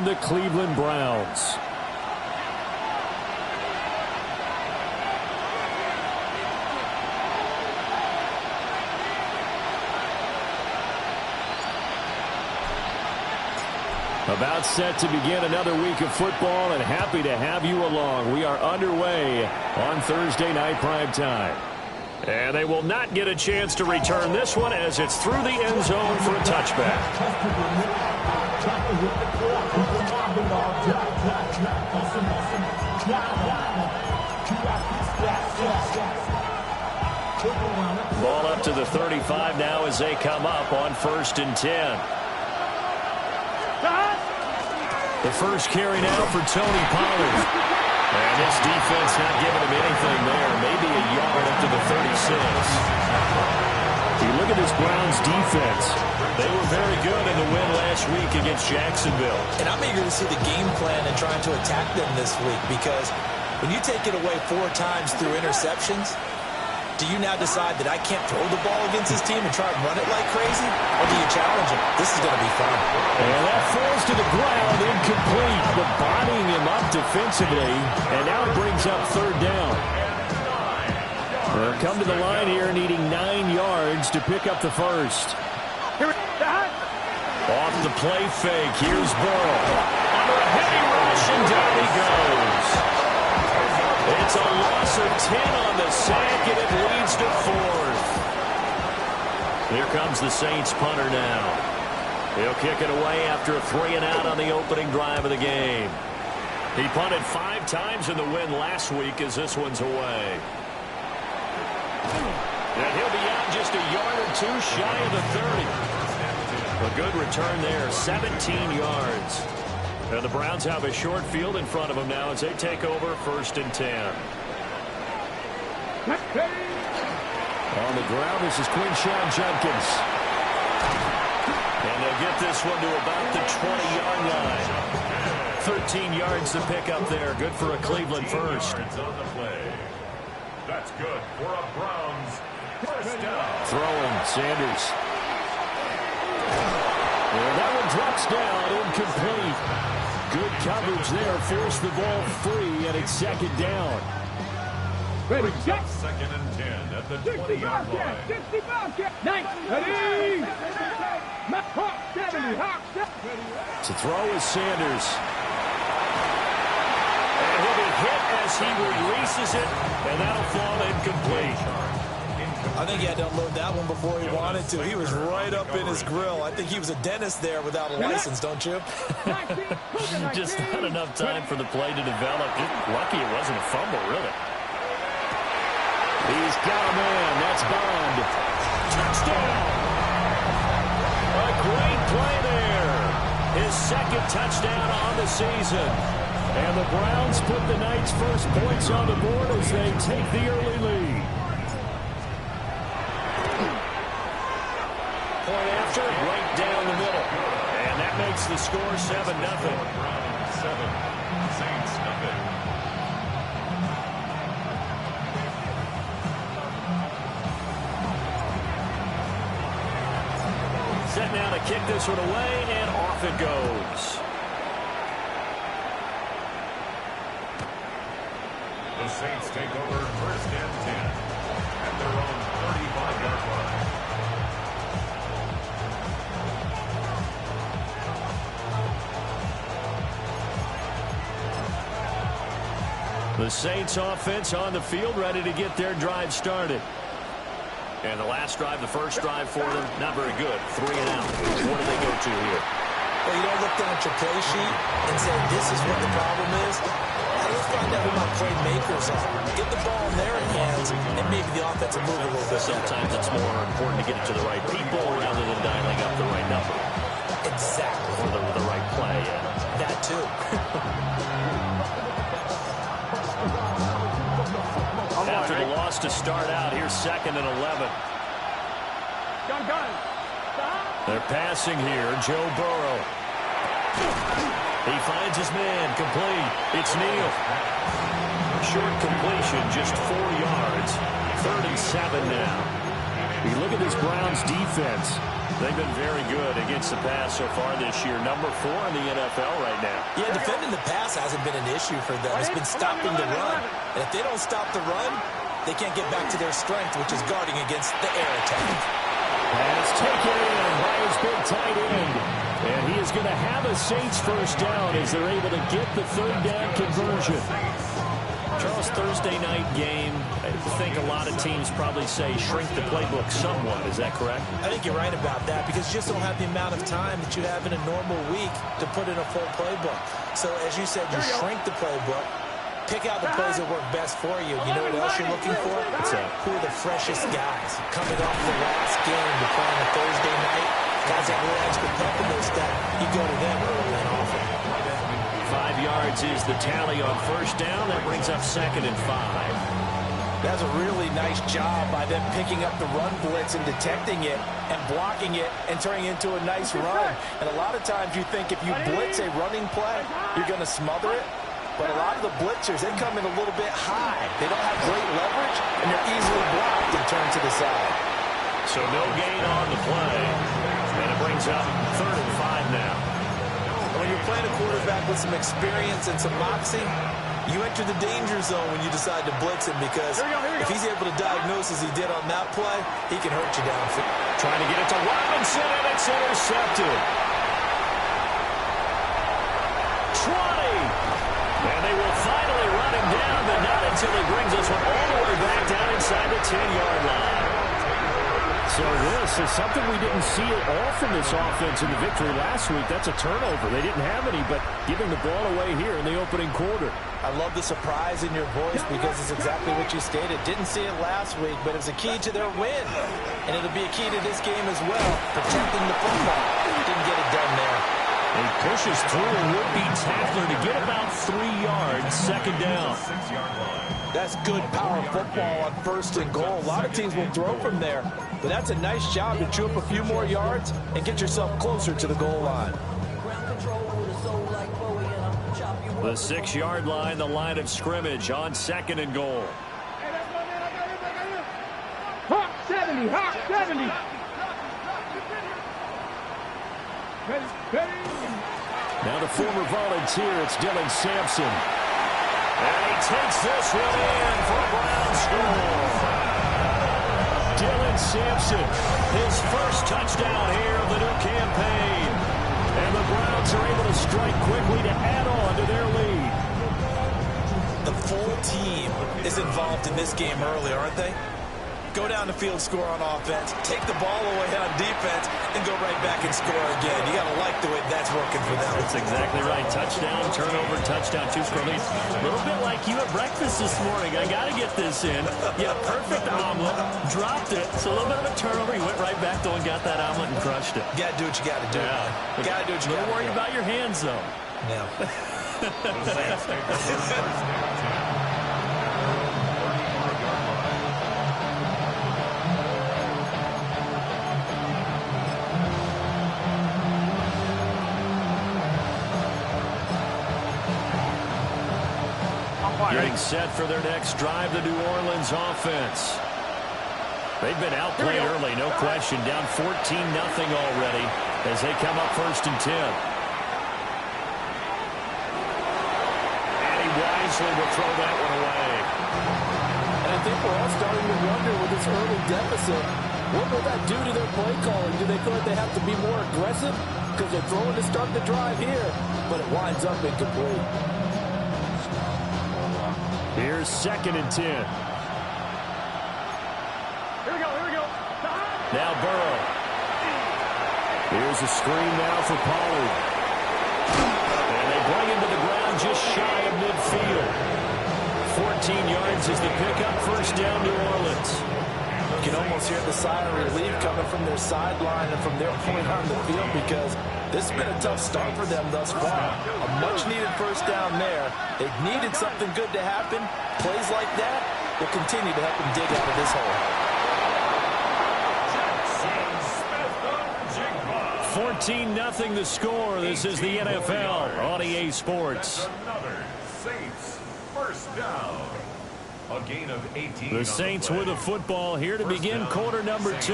the Cleveland Browns. About set to begin another week of football, and happy to have you along. We are underway on Thursday night primetime. And they will not get a chance to return this one as it's through the end zone for a touchback. Ball up to the 35 now as they come up on 1st and 10. The first carry now for Tony Pollard. And this defense not giving him anything there. Maybe a yard up to the 36. You look at this Browns defense. They were very good in the win last week against Jacksonville. And I'm eager to see the game plan and trying to attack them this week, because when you take it away 4 times through interceptions, do you now decide that I can't throw the ball against this team and try and run it like crazy? Or do you challenge him? This is going to be fun. And that falls to the ground, incomplete. But bodying him up defensively, and now it brings up 3rd down. They'll come to the line here needing 9 yards to pick up the first. Off the play fake, here's Burrow. Under a heavy rush, and down he goes. It's a loss of 10 on the sack, and it leads to 4th. Here comes the Saints punter now. He'll kick it away after a 3-and-out on the opening drive of the game. He punted 5 times in the win last week as this one's away. And he'll be out just a yard or 2 shy of the 30. A good return there, 17 yards. And the Browns have a short field in front of them now as they take over 1st and 10. On the ground, this is Quinshawn Judkins. And they'll get this one to about the 20-yard line. 13 yards to pick up there. Good for a Cleveland first. That's good for a Browns first down. Throwing, Sanders. And that one drops down, incomplete. Good coverage there, forced the ball free, and it's 2nd down. Ready, set. 2nd and 10 at the 20-yard line. 70. To throw is Sanders. And he'll be hit as he releases it, and that'll fall incomplete. I think he had to unload that one before he wanted to. He was right up in his grill. I think he was a dentist there without a license, don't you? Just not enough time for the play to develop. Just lucky it wasn't a fumble, really. He's got a man. That's Bond. Touchdown! A great play there. His 2nd touchdown on the season. And the Browns put the night's first points on the board as they take the early lead. Point after, right down the middle. And that makes the score 7-0. Browns 7, Saints nothing. Set now to kick this one away, and off it goes. The Saints take over 1st and 10 at their own 35-yard line. The Saints offense on the field, ready to get their drive started. And the last drive, the first drive for them, not very good. 3-and-out. What do they go to here? Well, you don't look down at your play sheet and say, this is what the problem is. Let's find out who my playmakers are. Get the ball in their hands, and maybe the offense will move a little bit. Sometimes it's more important to get it to the right people rather than dialing up the right number. Exactly. For the right play. Yeah. That, too. After the loss to start out, here's 2nd and 11. They're passing here. Joe Burrow. He finds his man. Complete. It's Neal. Short completion, just 4 yards. 37 now. You look at this Browns defense. They've been very good against the pass so far this year. Number 4 in the NFL right now. Yeah, defending the pass hasn't been an issue for them. It's been stopping the run. And if they don't stop the run, they can't get back to their strength, which is guarding against the air attack. Pass taken in by his big tight end. And he is going to have a Saints first down as they're able to get the third down conversion. Charles, Thursday night game, I think a lot of teams probably say shrink the playbook somewhat. Is that correct? I think you're right about that because you just don't have the amount of time that you have in a normal week to put in a full playbook. So as you said, you shrink the playbook, pick out the plays that work best for you. You know what else you're looking for? What's that? Who are the freshest guys coming off the last game to play on a Thursday night? Guys that have a little extra pep in their step. You go to them early and often. 5 yards is the tally on first down. That brings up 2nd and 5. That's a really nice job by them picking up the run blitz and detecting it and blocking it and turning it into a nice run. And a lot of times you think if you blitz a running play, you're going to smother it. But a lot of the blitzers, they come in a little bit high. They don't have great leverage, and they're easily blocked and turned to the side. So no gain on the play. And it brings up 3rd and 5 now. When you're playing a quarterback with some experience and some moxie, you enter the danger zone when you decide to blitz him because if he's able to diagnose as he did on that play, he can hurt you downfield. Trying to get it to Robinson, and it's intercepted. 20. And they will finally run him down, but not until he brings us one all the way back down inside the 10-yard line. So this is something we didn't see at all from this offense in the victory last week. That's a turnover. They didn't have any, but giving the ball away here in the opening quarter. I love the surprise in your voice because it's exactly what you stated. Didn't see it last week, but it was a key to their win. And it'll be a key to this game as well, protecting the football. Didn't get it done there. He pushes through a would-be tackler to get about 3 yards, 2nd down. That's good power football on 1st and goal. A lot of teams will throw from there, but that's a nice job to chew up a few more yards and get yourself closer to the goal line. The 6-yard line, the line of scrimmage on 2nd and goal. Hawk 70, Hawk 70. Now the former volunteer, it's Dylan Sampson. And he takes this one in for a Brown score. Dylan Sampson, his first touchdown here of the new campaign. And the Browns are able to strike quickly to add on to their lead. The full team is involved in this game early, aren't they? Go down the field, score on offense, take the ball away on defense, and go right back and score again. You got to like the way that's working for them. That's exactly right. Touchdown, turnover, touchdown, 2-score lead. A little bit like you at breakfast this morning. I got to get this in. Yeah, perfect omelet, dropped it. So a little bit of a turnover. You went right back though and got that omelet and crushed it. You got to do what you got to do. Yeah. You got to do what you got to do. Don't worry about your hands though. Yeah. Getting set for their next drive, the New Orleans offense. They've been outplayed early, no question. Down 14-0 already as they come up 1st and 10. And he wisely will throw that one away. And I think we're all starting to wonder with this early deficit, what will that do to their play calling? Do they feel like they have to be more aggressive? Because they're throwing to start the drive here, but it winds up incomplete. Here's 2nd and 10. Here we go. Now Burrow. Here's a screen now for Pollard. And they bring him to the ground just shy of midfield. 14 yards is the pickup, 1st down New Orleans. You can almost hear the sigh of relief coming from their sideline and from their point on the field because this has been a tough start for them thus far. A much-needed 1st down there. They've needed something good to happen. Plays like that will continue to help them dig out of this hole. 14-0 the score. This is the NFL on EA Sports. Another Saints 1st down. A gain of 18. The Saints with the football here to begin quarter number 2.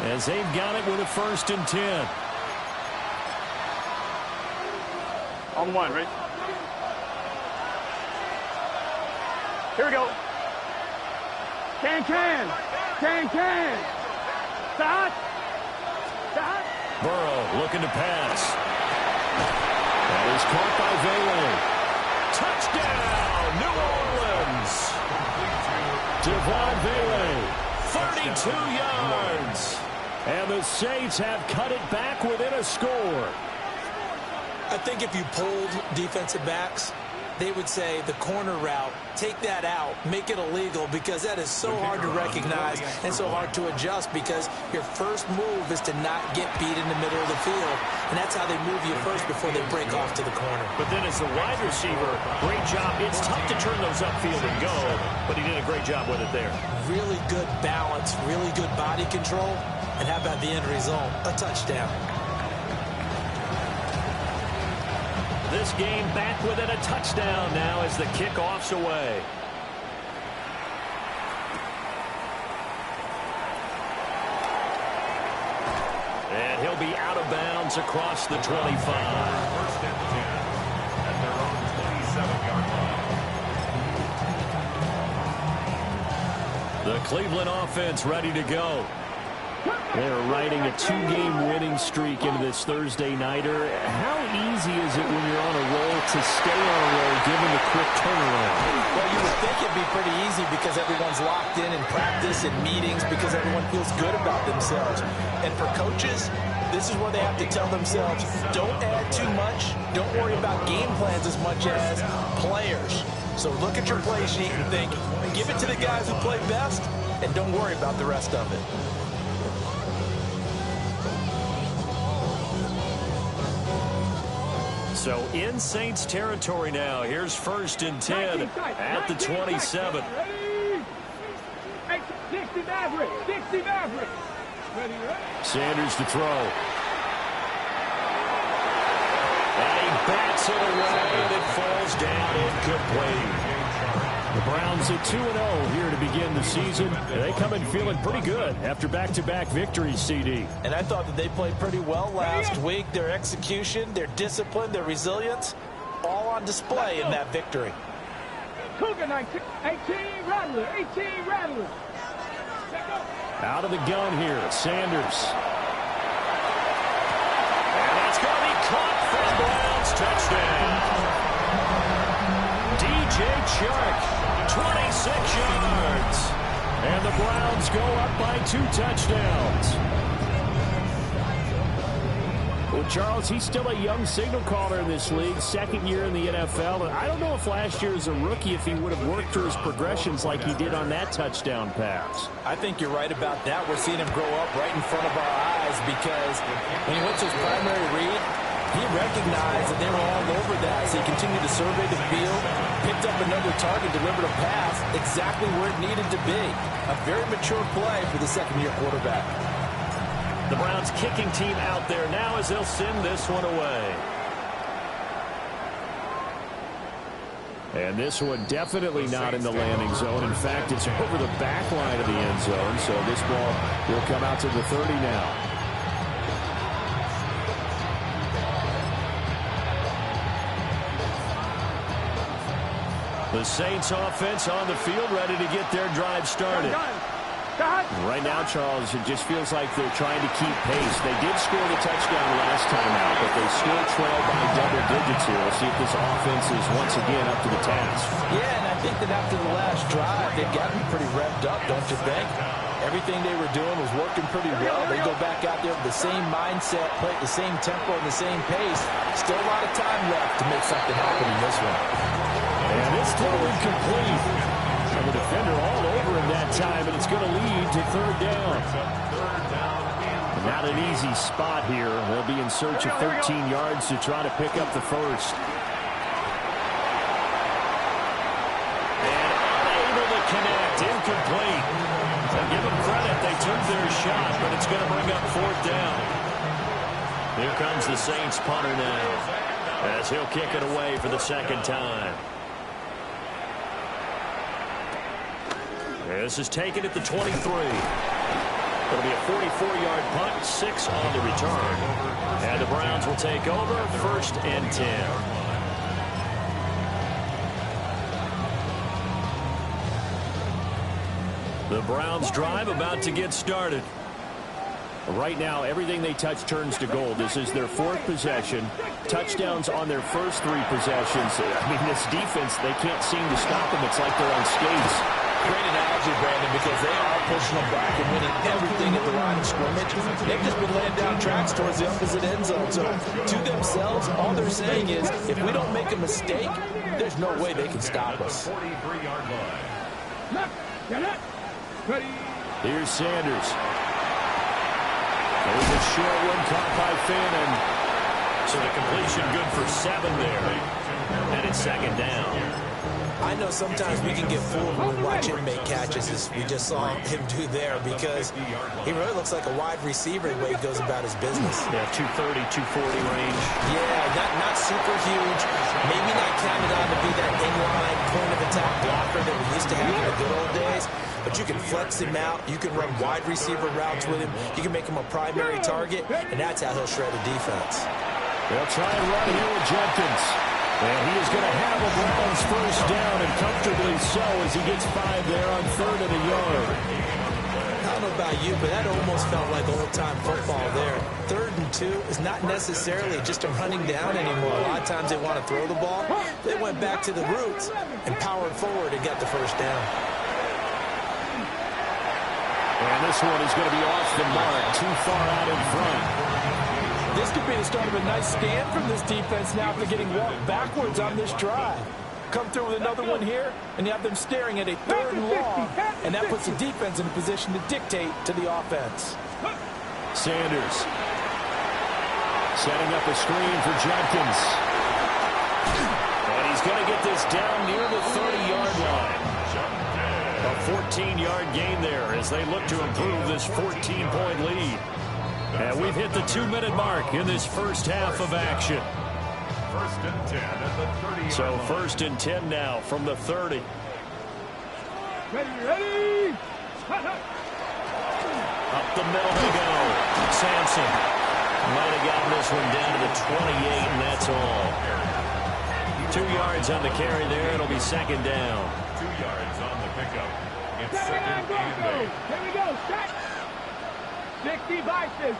As they've got it with a 1st and 10. On one, ready? Here we go. Can. Stop. Burrow looking to pass. That is caught by Vele. Touchdown, New Orleans. Devon Vele, 32 yards. And the Saints have cut it back within a score. I think if you polled defensive backs, they would say the corner route, take that out, make it illegal, because that is so hard to recognize and so hard to adjust, because your first move is to not get beat in the middle of the field, and that's how they move you first before they break off to the corner. But then as the wide receiver, great job. It's tough to turn those upfield and go, but he did a great job with it there. Really good balance, really good body control, and how about the end result? A touchdown. This game back within a touchdown now as the kickoff's away. And he'll be out of bounds across the 25. 1st and 10 at their own 27-yard line. The Cleveland offense ready to go. They're riding a 2-game winning streak into this Thursday nighter. How easy is it when you're on a roll to stay on a roll given the quick turnaround? Well, you would think it'd be pretty easy because everyone's locked in practice and meetings, because everyone feels good about themselves. And for coaches, this is where they have to tell themselves, don't add too much, don't worry about game plans as much as players. So look at your play sheet and think, give it to the guys who play best, and don't worry about the rest of it. So in Saints territory now. Here's 1st and 10 at the 27. 60 Maverick. Ready. Sanders to throw. And he bats it away, and it falls down incomplete. The Browns at 2-0 here to begin the season. They come in feeling pretty good after back-to-back victories, CD. And I thought that they played pretty well last week. Their execution, their discipline, their resilience, all on display in that victory. Cougar 19, 18 Rattler. Out of the gun here, Sanders. And that's going to be caught for the Browns. Touchdown. DJ Chark, 26 yards. And the Browns go up by 2 touchdowns. Well, Charles, he's still a young signal caller in this league, 2nd year in the NFL. And I don't know if last year as a rookie, if he would have worked through his progressions like he did on that touchdown pass. I think you're right about that. We're seeing him grow up right in front of our eyes, because when he went to his primary read, he recognized that they were all over that, so he continued to survey the field, picked up another target, delivered a pass exactly where it needed to be. A very mature play for the 2nd-year quarterback. The Browns kicking team out there now as they'll send this one away. And this one definitely not in the landing zone. In fact, it's over the back line of the end zone, so this ball will come out to the 30 now. The Saints offense on the field, ready to get their drive started. Right now, Charles, it just feels like they're trying to keep pace. They did score the touchdown last time out, but they still trail by double digits here. We'll see if this offense is once again up to the task. Yeah, and I think that after the last drive, they've gotten pretty revved up, don't you think? Everything they were doing was working pretty well. They go back out there with the same mindset, play at the same tempo and the same pace. Still a lot of time left to make something happen in this one. And it's throw incomplete. And the defender all over him that time, and it's going to lead to 3rd down. Not an easy spot here. They'll be in search of 13 yards to try to pick up the first. And unable to connect. Incomplete. And give them credit. They took their shot, but it's going to bring up 4th down. Here comes the Saints punter now, as he'll kick it away for the 2nd time. This is taken at the 23. It'll be a 44-yard punt, 6 on the return. And the Browns will take over, 1st and 10. The Browns drive about to get started. Right now, everything they touch turns to gold. This is their 4th possession. Touchdowns on their first 3 possessions. I mean, this defense, they can't seem to stop them. It's like they're on skates. Great analogy, Brandon, because they are pushing them back and winning everything at the line of scrimmage. They've just been laying down tracks towards the opposite end zone. So, to themselves, all they're saying is, if we don't make a mistake, there's no way they can stop us. 43-yard line. Here's Sanders. There's a short one caught by Fannin. So the completion good for 7 there. And it's 2nd down. I know sometimes we can get fooled when we watch him make catches, as we just saw him do there, because he really looks like a wide receiver the way he goes about his business. Yeah, 230, 240 range. Yeah, not super huge. Maybe not counted on to be that inline point-of-attack blocker that we used to have in the good old days. But you can flex him out. You can run wide receiver routes with him. You can make him a primary target, and that's how he'll shred a defense. They'll try and run here with Jenkins. And he is going to have a Browns 1st down, and comfortably so, as he gets 5 there on 3rd and a yard. I don't know about you, but that almost felt like old-time football there. 3rd and 2 is not necessarily just a running down anymore. A lot of times they want to throw the ball. They went back to the roots and powered forward and got the 1st down. And this one is going to be off the mark, too far out in front. This could be the start of a nice stand from this defense now after getting walked backwards on this drive. Come through with another one here, and you have them staring at a 3rd and long, and that puts the defense in a position to dictate to the offense. Sanders setting up a screen for Jenkins. And he's going to get this down near the 30-yard line. A 14-yard gain there as they look to improve this 14-point lead. And we've hit the 2-minute mark in this first half of action. 1st and 10 at the 30. So 1st and 10 now from the 30. Ready. Up the middle they go. Sampson might have gotten this one down to the 28, and that's all. 2 yards on the carry there. It'll be 2nd down. 2 yards on the pickup. It's 2nd and 8. Here we go. Set. 60 Vices.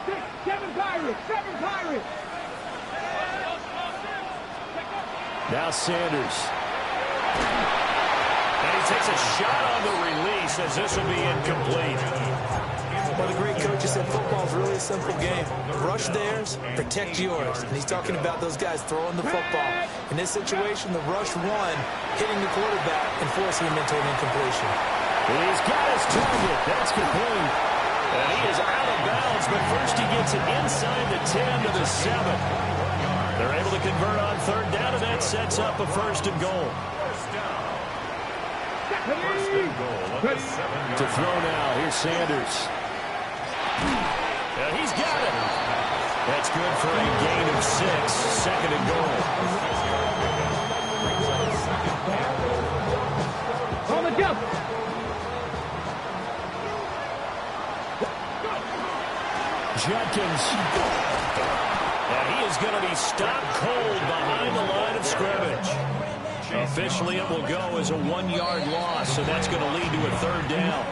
7 Pirates. 7 Pirates. Now Sanders. And he takes a shot on the release as this will be incomplete. Well, the great coach said football is really a simple game. Rush theirs, protect yours. And he's talking about those guys throwing the football. In this situation, the rush one, hitting the quarterback and forcing him into an incompletion. He's got his target. That's complete. And he is out of bounds, but first he gets it inside the 10 to the 7. They're able to convert on 3rd down, and that sets up a 1st and goal. To throw now, here's Sanders. And he's got it. That's good for a gain of 6, 2nd and goal. On the jump. Jenkins. And he is going to be stopped cold behind the line of scrimmage. Officially, it will go as a 1-yard loss, and that's going to lead to a 3rd down.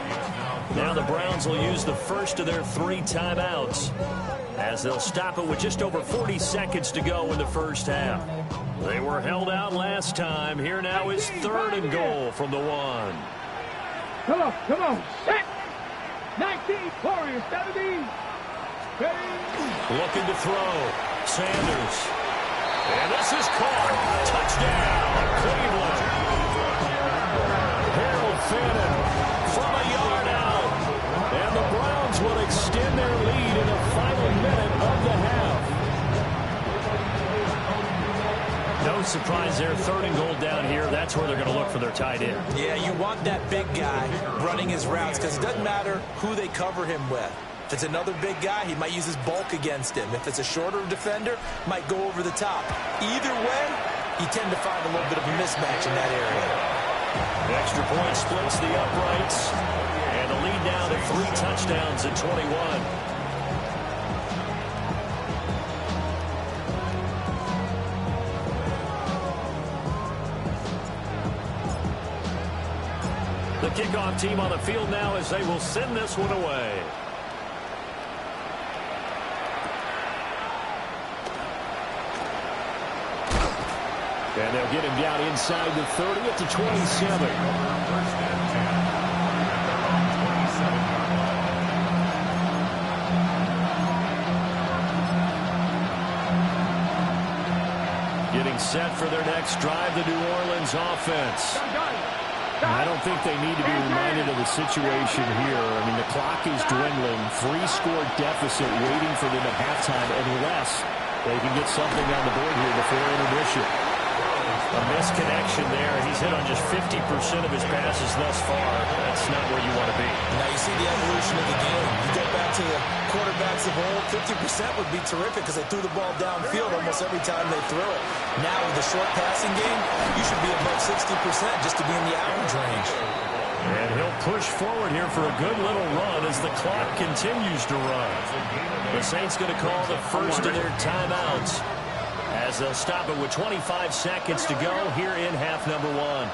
Now the Browns will use the first of their 3 timeouts as they'll stop it with just over 40 seconds to go in the first half. They were held out last time. Here now is 3rd and goal from the 1. Come on. Set. 19. Warriors. 17. Looking to throw. Sanders. And this is caught. Touchdown, Cleveland. Harold Fannin from a yard out. And the Browns will extend their lead in the final minute of the half. No surprise there. 3rd and goal down here. That's where they're going to look for their tight end. Yeah, you want that big guy running his routes because it doesn't matter who they cover him with. If it's another big guy, he might use his bulk against him. If it's a shorter defender, might go over the top. Either way, you tend to find a little bit of a mismatch in that area. Extra point splits the uprights. And the lead now to 3 touchdowns at 21. The kickoff team on the field now as they will send this one away. And they'll get him down inside the 30 at the 27. Getting set for their next drive, the New Orleans offense. I don't think they need to be reminded of the situation here. I mean, the clock is dwindling. 3-score deficit waiting for them at halftime unless they can get something on the board here before intermission. A misconnection there. He's hit on just 50% of his passes thus far. That's not where you want to be. Now you see the evolution of the game. You go back to the quarterbacks of old, 50% would be terrific because they threw the ball downfield almost every time they threw it. Now with the short passing game, you should be above 60% just to be in the average range. And he'll push forward here for a good little run as the clock continues to run. The Saints going to call the first of their timeouts, as they'll stop it with 25 seconds to go here in half number 1.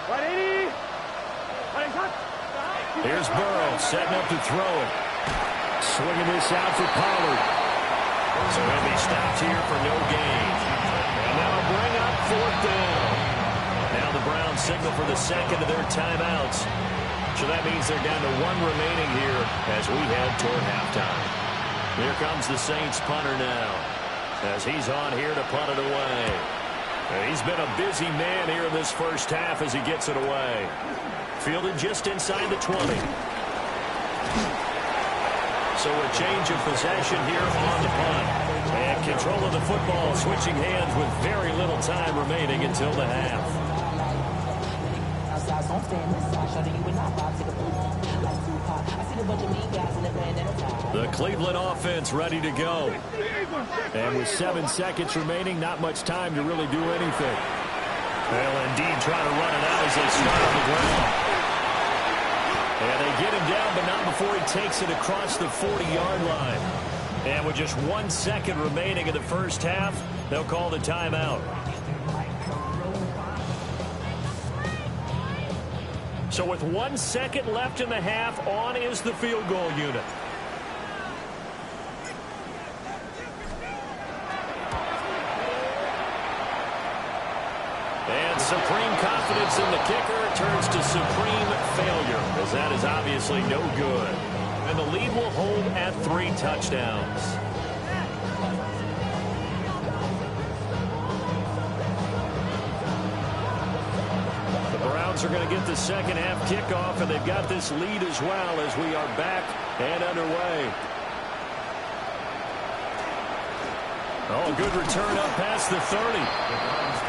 Here's Burrow setting up to throw it. Swinging this out for Pollard. So he'll be stopped here for no gain. And that'll bring up 4th down. Now the Browns signal for the second of their timeouts. So that means they're down to 1 remaining here as we head toward halftime. Here comes the Saints punter now, as he's on here to punt it away. And he's been a busy man here in this first half as he gets it away. Fielded just inside the 20. So a change of possession here on the punt. And control of the football switching hands with very little time remaining until the half. The Cleveland offense ready to go. And with 7 seconds remaining, not much time to really do anything. They'll indeed try to run it out as they start on the ground. And they get him down, but not before he takes it across the 40-yard line. And with just 1 second remaining in the first half, they'll call the timeout. So with 1 second left in the half, on is the field goal unit. And supreme confidence in the kicker turns to supreme failure, as that is obviously no good. And the lead will hold at 3 touchdowns. The Browns are going to get the second half kickoff, and they've got this lead as well as we are back and underway. Oh, good return up past the 30.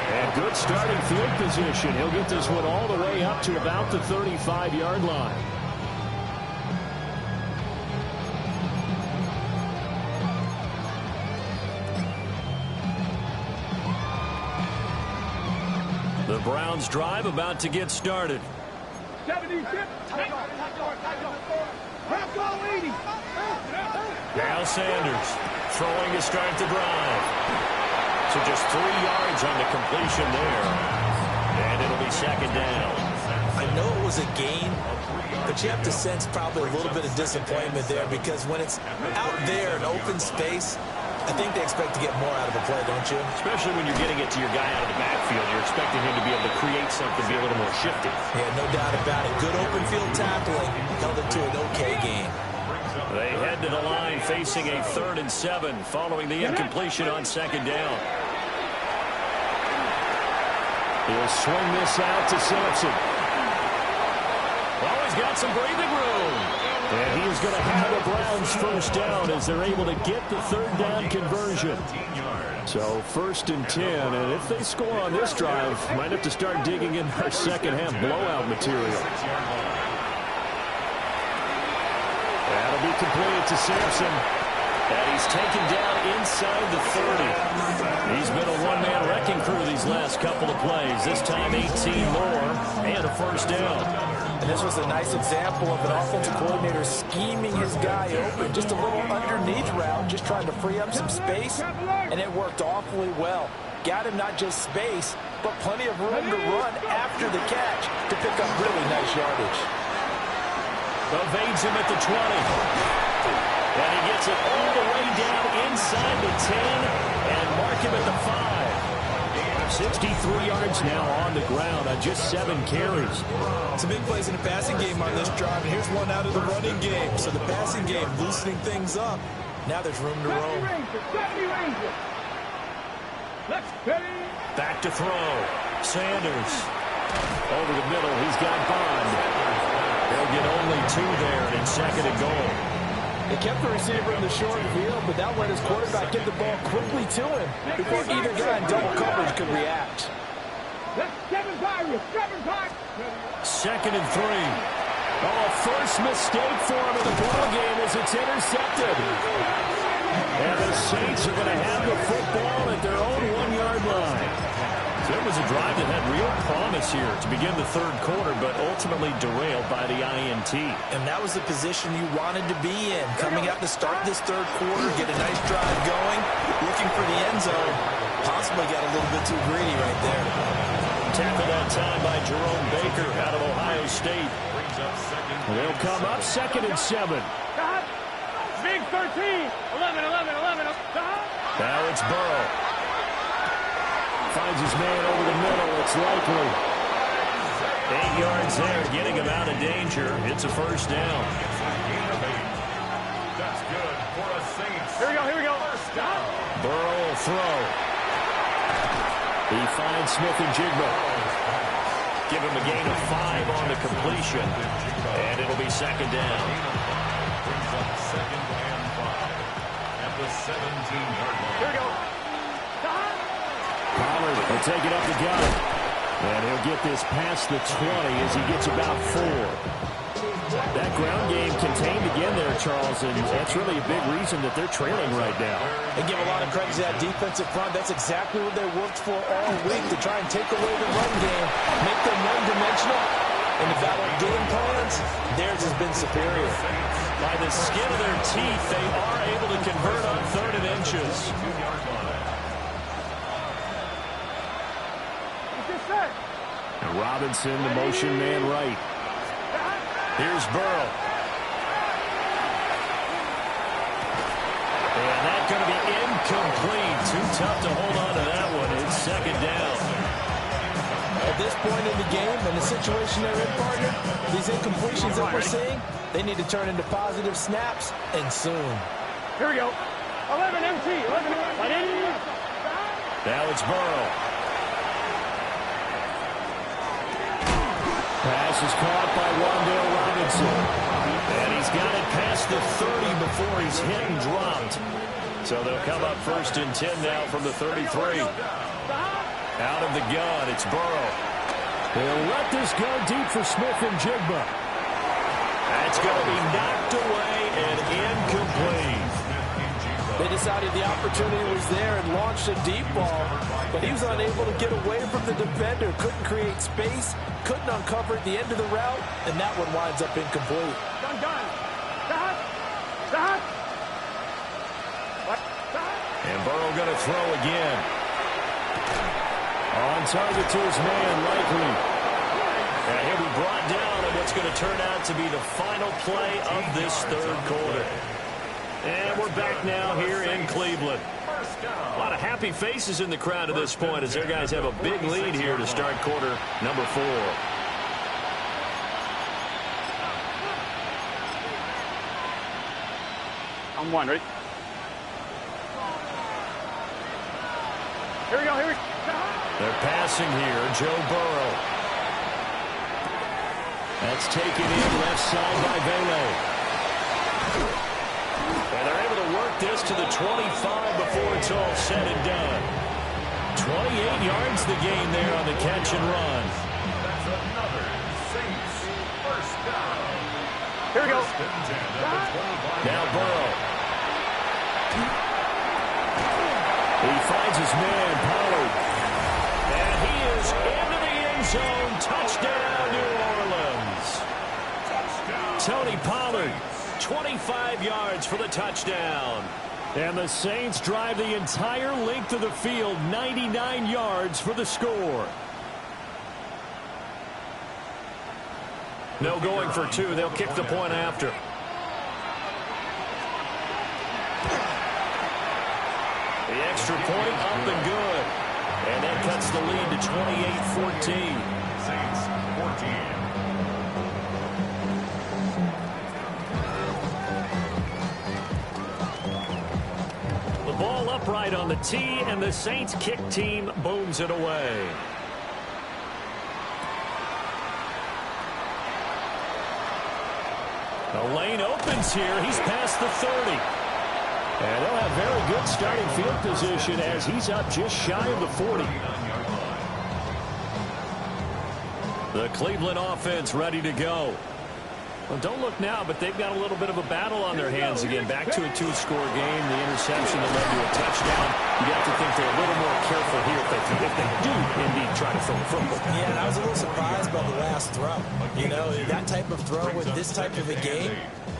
And good starting field position. He'll get this one all the way up to about the 35-yard line. The Browns drive about to get started. 70, Now Sanders throwing to start the drive. So just 3 yards on the completion there. And it'll be second down. I know it was a gain, but you have to sense probably a little bit of disappointment there because when it's out there in open space, I think they expect to get more out of a play, don't you? Especially when you're getting it to your guy out of the backfield. You're expecting him to be able to create something, be a little more shifty. Yeah, no doubt about it. Good open field tackling held it to an okay game. They head to the line facing a 3rd and 7 following the incompletion on second down. He'll swing this out to Sampson. Oh, he's got some breathing room. And he is going to have the Browns first down as they're able to get the 3rd down conversion. So 1st and 10, and if they score on this drive, might have to start digging in our second half blowout material. That'll be completed to Sampson. And he's taken down inside the 30. He's been a one-man wrecking crew these last couple of plays. This time 18 more and a first down. And this was a nice example of an offensive coordinator scheming his guy open. Just a little underneath route, just trying to free up some space, and it worked awfully well. Got him not just space, but plenty of room to run after the catch to pick up really nice yardage. Evades him at the 20. And he gets it all the way down inside the 10 and mark him at the 5. 63 yards now on the ground on just 7 carries. Some big plays in the passing game on this drive, and here's one out of the running game. So the passing game loosening things up. Now there's room to roam. Back to throw. Sanders. Over the middle, he's got Bond. They'll get only 2 there, and it's 2nd and goal. They kept the receiver in the short field, but that let his quarterback get the ball quickly to him before either guy in double coverage could react. 2nd and 3. Oh, first mistake for him in the ball game as it's intercepted. And the Saints are going to have the football at their own 1-yard line. So it was a drive that had real promise here to begin the 3rd quarter, but ultimately derailed by the INT. And that was the position you wanted to be in. Coming out to start this 3rd quarter, get a nice drive going, looking for the end zone. Possibly got a little bit too greedy right there. Tackle that time by Jerome Baker out of Ohio State. They'll come up 2nd and 7. Big 13. 11. Now it's Burrow. Finds his man over the middle. It's likely. 8 yards there, getting him out of danger. It's a first down. That's good for a Saints. Here we go. First down. Burrow will throw. He finds Smith and Jigba. Give him a gain of 5 on the completion. And it'll be 2nd down. Brings up 2nd and 5 at the 17-yard line. Here we go. Pollard will take it up the gut. And he'll get this past the 20 as he gets about 4. That ground game contained again there, Charles, and that's really a big reason that they're trailing right now. They give a lot of credit to that defensive front. That's exactly what they worked for all week, to try and take away the run game, make them one-dimensional, and develop game plans. Theirs has been superior. By the skin of their teeth, they are able to convert on 3rd and inches. And Robinson, the motion man right. Here's Burrow. And that's going to be incomplete. Too tough to hold on to that one. It's 2nd down. At this point in the game and the situation they're in, partner, these incompletions that we're seeing, they need to turn into positive snaps, and soon. Here we go. 11 MT. 11. Now it's Burrow. Pass is caught by Wan'Dale Robinson. And he's got it past the 30 before he's hit and dropped. So they'll come up 1st and 10 now from the 33. Out of the gun, it's Burrow. They'll let this go deep for Smith and Jigba. That's going to be knocked away and incomplete. They decided the opportunity was there and launched a deep ball, but he was unable to get away from the defender, couldn't create space, couldn't uncover at the end of the route, and that one winds up incomplete. And Burrow going to throw again. On target to his man, likely. And he'll be brought down in what's going to turn out to be the final play of this 3rd quarter. And we're back now here in Cleveland. A lot of happy faces in the crowd at this point as their guys have a big lead here to start quarter number 4. On 1, ready? Here we go. They're passing here, Joe Burrow. That's taken in left side by Vele. And they're able to work this to the 25 before it's all said and done. 28 yards the gain there on the catch and run. That's another Saints first down. Here we go. Now Burrow. He finds his man, Pollard. And he is into the end zone. Touchdown, New Orleans. Tony Pollard, 25 yards for the touchdown. And the Saints drive the entire length of the field, 99 yards for the score. No going for two. They'll kick the point after. The extra point up and good. And that cuts the lead to 28-14. Saints 14. The ball upright on the tee, and the Saints kick team booms it away. The lane opens here. He's past the 30. And they'll have very good starting field position as he's up just shy of the 40. The Cleveland offense ready to go. Well, don't look now, but they've got a little bit of a battle on their hands again. Back to a two-score game. The interception that led to a touchdown. You have to think they're a little more careful here if they do indeed try to throw the football. Yeah, and I was a little surprised by the last throw. You know, that type of throw with this type of a game,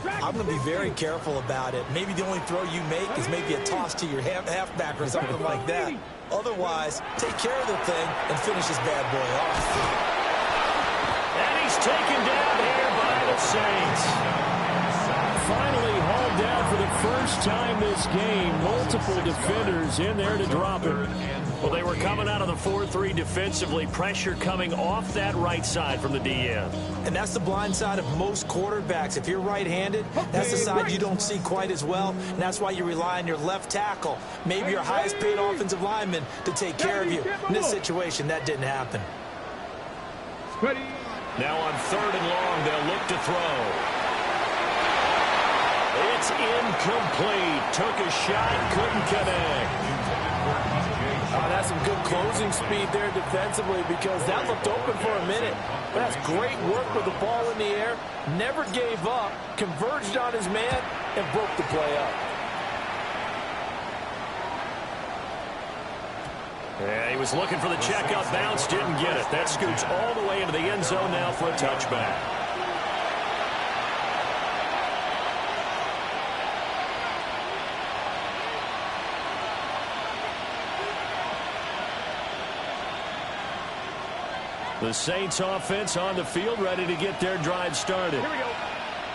I'm going to be very careful about it. Maybe the only throw you make is maybe a toss to your halfback or something like that. Otherwise, take care of the thing and finish this bad boy off. And he's taken down here by the Saints. Finally hauled down for the first time this game. Multiple defenders in there to drop it. Well, they were coming out of the 4-3 defensively. Pressure coming off that right side from the DN. And that's the blind side of most quarterbacks. If you're right-handed, that's the side you don't see quite as well. And that's why you rely on your left tackle, maybe your highest-paid offensive lineman, to take care of you. In this situation, that didn't happen. Now on 3rd and long, they'll look to throw. It's incomplete. Took a shot, couldn't connect. That's some good closing speed there defensively because that looked open for a minute. But that's great work with the ball in the air. Never gave up, converged on his man, and broke the play up. Yeah, he was looking for the checkup bounce, didn't get it. That scoots all the way into the end zone now for a touchback. The Saints offense on the field ready to get their drive started. Here we go.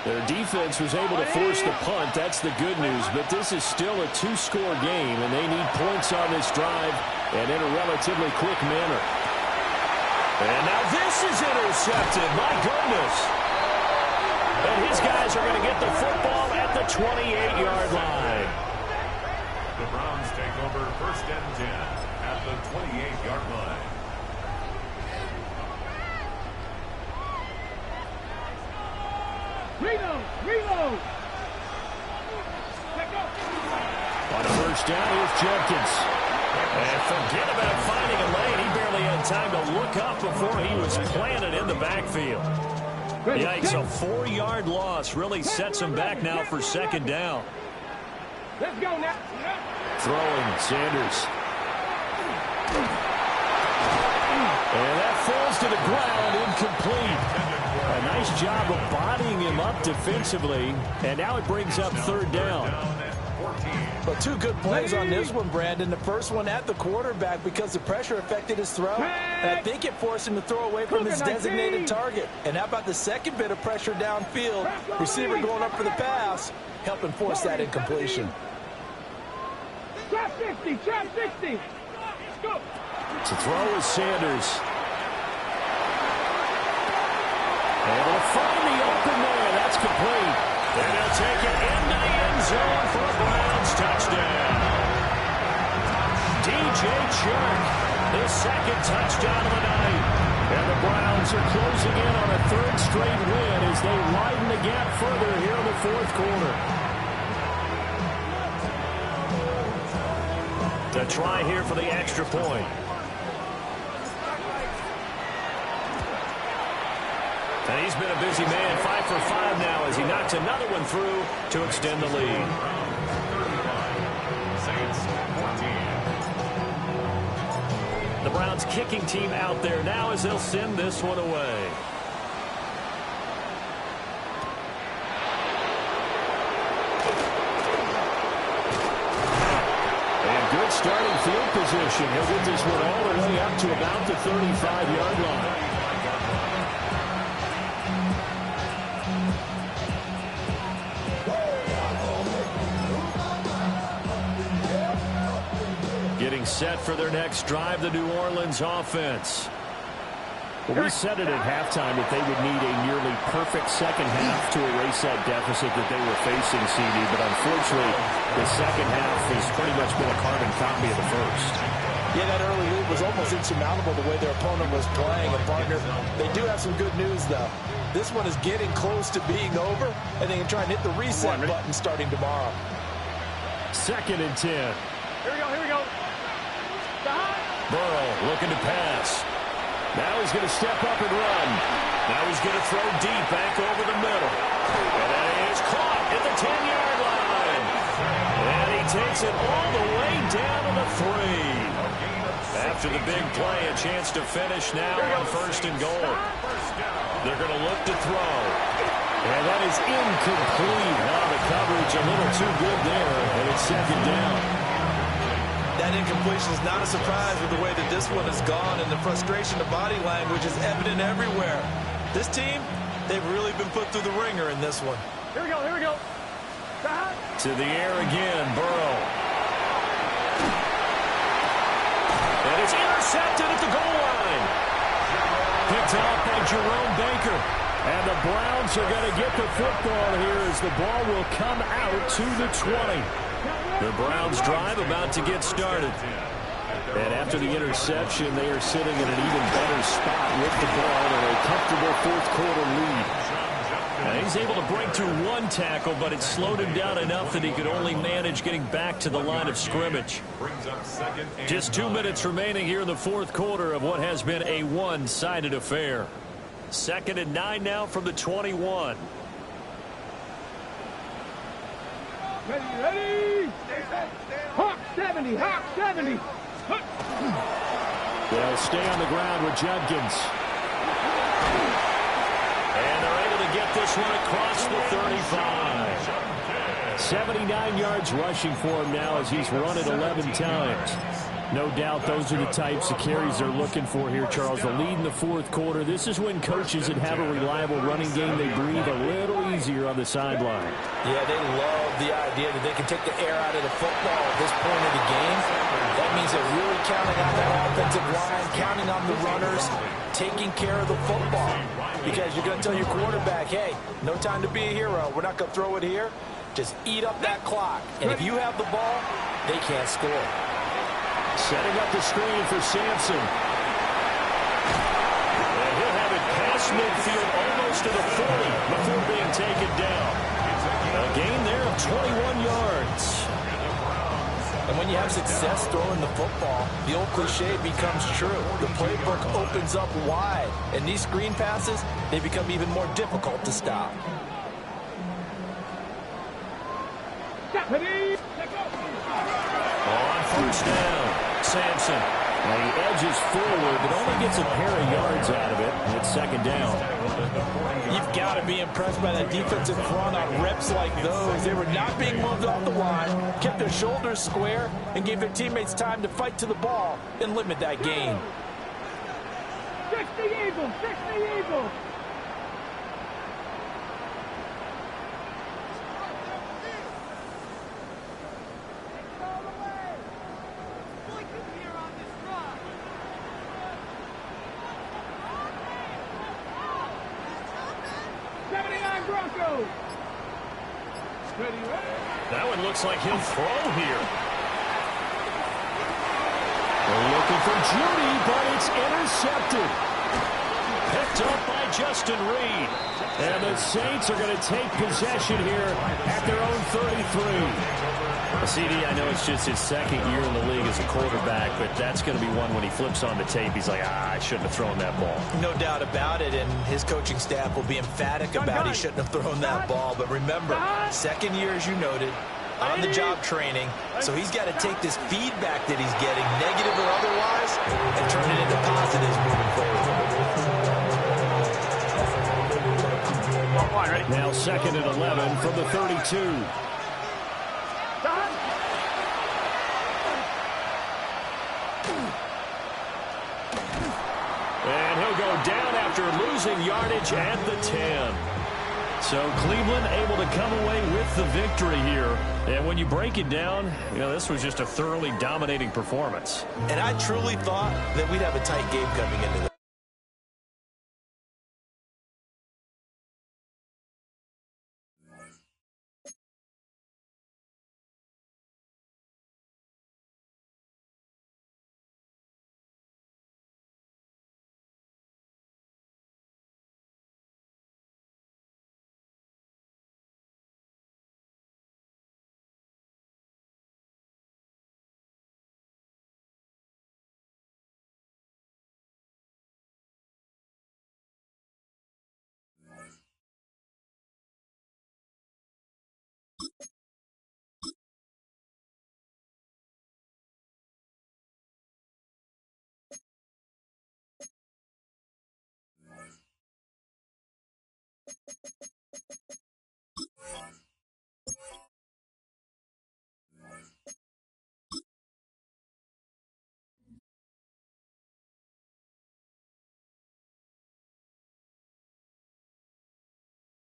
Their defense was able to force the punt. That's the good news. But this is still a two-score game, and they need points on this drive and in a relatively quick manner. And now this is intercepted. My goodness. And his guys are going to get the football at the 28-yard line. The Browns take over 1st and 10 at the 28-yard line. Reload! On 1st down, here's Jenkins. And forget about finding a lane. He barely had time to look up before he was planted in the backfield. Yikes, a 4-yard loss really sets him back now for 2nd down. Let's go now. Throwing, Sanders. And that falls to the ground, incomplete. A nice job of bodying him up defensively, and now it brings up 3rd down. But 2 good plays on this one, Brandon. The first one at the quarterback because the pressure affected his throw. And I think it forced him to throw away from his designated target. And how about the second bit of pressure downfield? Receiver going up for the pass, helping force that incompletion. Trap 60, trap 60. Let's go. To throw is Sanders. Able to find the open man. That's complete. And he'll take it into the end zone for a Browns touchdown. DJ Chark, the 2nd touchdown of the night. And the Browns are closing in on a 3rd straight win as they widen the gap further here in the 4th quarter. To try here for the extra point. And he's been a busy man, 5 for 5 now as he knocks another one through to extend the lead. 14. The Browns kicking team out there now as they'll send this one away. And good starting field position. He'll get this one all the way up to about the 35-yard line. Getting set for their next drive, the New Orleans offense. Well, we said it at halftime that they would need a nearly perfect second half to erase that deficit that they were facing, CD, but unfortunately, the second half has pretty much been a carbon copy of the first. Yeah, that early lead was almost insurmountable the way their opponent was playing. And, partner, they do have some good news, though. This one is getting close to being over, and they can try and hit the reset button starting tomorrow. 2nd and 10. Here we go. Burrow looking to pass. Now he's going to step up and run. Now he's going to throw deep back over the middle. And that is caught at the 10-yard line. And he takes it all the way down to the 3. After the big play, a chance to finish now on 1st and goal. They're going to look to throw. And that is incomplete. Now the coverage a little too good there, and it's 2nd down. That incompletion is not a surprise with the way that this one has gone, and the frustration of body language is evident everywhere. This team, they've really been put through the ringer in this one. Here we go. To the air again, Burrow. And it's intercepted at the goal line. Picked off by Jerome Baker. And the Browns are going to get the football here as the ball will come out to the 20. The Browns drive about to get started. And after the interception, they are sitting in an even better spot with the ball in a comfortable 4th quarter lead. Now he's able to break through one tackle, but it slowed him down enough that he could only manage getting back to the line of scrimmage. Just 2 minutes remaining here in the 4th quarter of what has been a one-sided affair. 2nd and 9 now from the 21. Ready. Hawk 70. They'll stay on the ground with Judkins. And they're able to get this one across the 35. 79 yards rushing for him now as he's run it 11 times. No doubt those are the types of carries they're looking for here, Charles. The lead in the 4th quarter. This is when coaches that have a reliable running game, they breathe a little easier on the sideline. Yeah, they love the idea that they can take the air out of the football at this point of the game. That means they're really counting on that offensive line, counting on the runners, taking care of the football. Because you're going to tell your quarterback, hey, no time to be a hero. We're not going to throw it here. Just eat up that clock. And if you have the ball, they can't score. Setting up the screen for Sampson. And he'll have it past midfield almost to the 40 before being taken down. A gain there of 21 yards. And when you have success throwing the football, the old cliche becomes true. The playbook opens up wide. And these screen passes, they become even more difficult to stop. On 1st down, Sampson. And he edges forward, but only gets a pair of yards out of it. And it's 2nd down. You've got to be impressed by that defensive front on reps like those. They were not being moved off the line, kept their shoulders square, and gave their teammates time to fight to the ball and limit that gain. 60 Eagles. That one looks like he'll throw here. They're looking for Judy, but it's intercepted. Picked up by Justin Reed. And the Saints are going to take possession here at their own 33. CD, I know it's just his 2nd year in the league as a quarterback, but that's going to be one when he flips on the tape, he's like, I shouldn't have thrown that ball. No doubt about it, and his coaching staff will be emphatic about he shouldn't have thrown that ball. But remember, 2nd year, as you noted, on-the-job training, so he's got to take this feedback that he's getting, negative or otherwise, and turn it into positives moving forward. Now 2nd and 11 from the 32. And he'll go down after losing yardage at the 10. So Cleveland able to come away with the victory here. And when you break it down, this was just a thoroughly dominating performance. And I truly thought that we'd have a tight game coming into this.